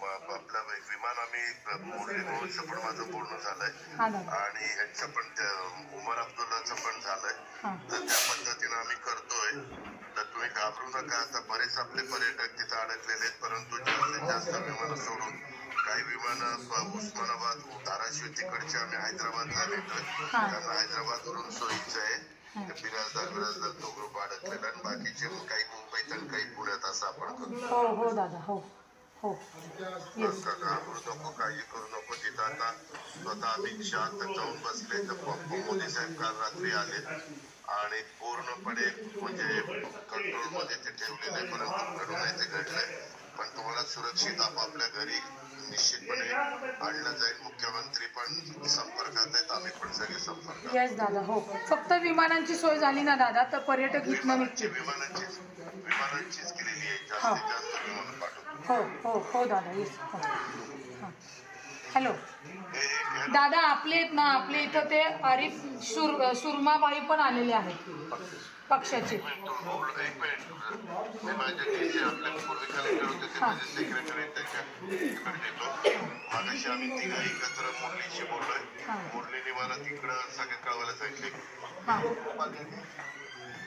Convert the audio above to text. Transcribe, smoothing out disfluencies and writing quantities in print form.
आपलं विमान आम्ही मोडली म्हणूनचं पण माझं पूर्ण झालंय आणि ह्यांचं पण उमर अब्दुल्लाचं पण झालंय. तर त्या पद्धतीनं आम्ही करतोय. तर तुम्ही घाबरू नका. आता बरेच आपले पर्यटक तिथं अडकलेले आहेत, परंतु जास्तीत जास्त विमानं सोडून काही विमानं उस्मानाबाद धाराशिव तिकडचे आम्ही हैदराबादला नेतोय. त्यांना हैदराबादवरून सोयीचं आहे. बिराजदार तो ग्रुप अडकलेला आणि बाकीचे काही मुंबईत आणि काही पुण्यात असं आपण करतो. हो दादा, हो हो. घाबरू नको, काळजी करू नको. तिथं आता स्वतः अमित शहा जाऊन बसले. तर मोदी साहेब काल रात्री आले आणि पूर्णपणे म्हणजे कंट्रोलमध्ये ते ठेवलेले, परंतु घडू नाही ते घडलंय. पण तुम्हाला सुरक्षित आपापल्या घरी निश्चितपणे आणलं जाईल. मुख्यमंत्री पण संपर्कात आहेत, आम्ही पण सगळे संपर्कात. येस दादा, हो. फक्त विमानांची सोय झाली ना दादा तर पर्यटक इथनं निघतील. विमानांचीच केलेली आहे. जास्तीत जास्त विमानं पाठवतो. हो हो हो दादा, येस. हॅलो दादा, आपले इथं ते आरिफ सुरमाबाई पण आलेले आहेत पक्षाचे. एक मिनिट, मी माझे आपले पूर्वी कलेक्टर होते ते माझे सेक्रेटरी त्यांच्याकडे देतो. मागाशी आम्ही तिघं एकत्र मुरलीशी बोललोय. मुरलीने मला तिकडं सगळे कळवायला सांगितले.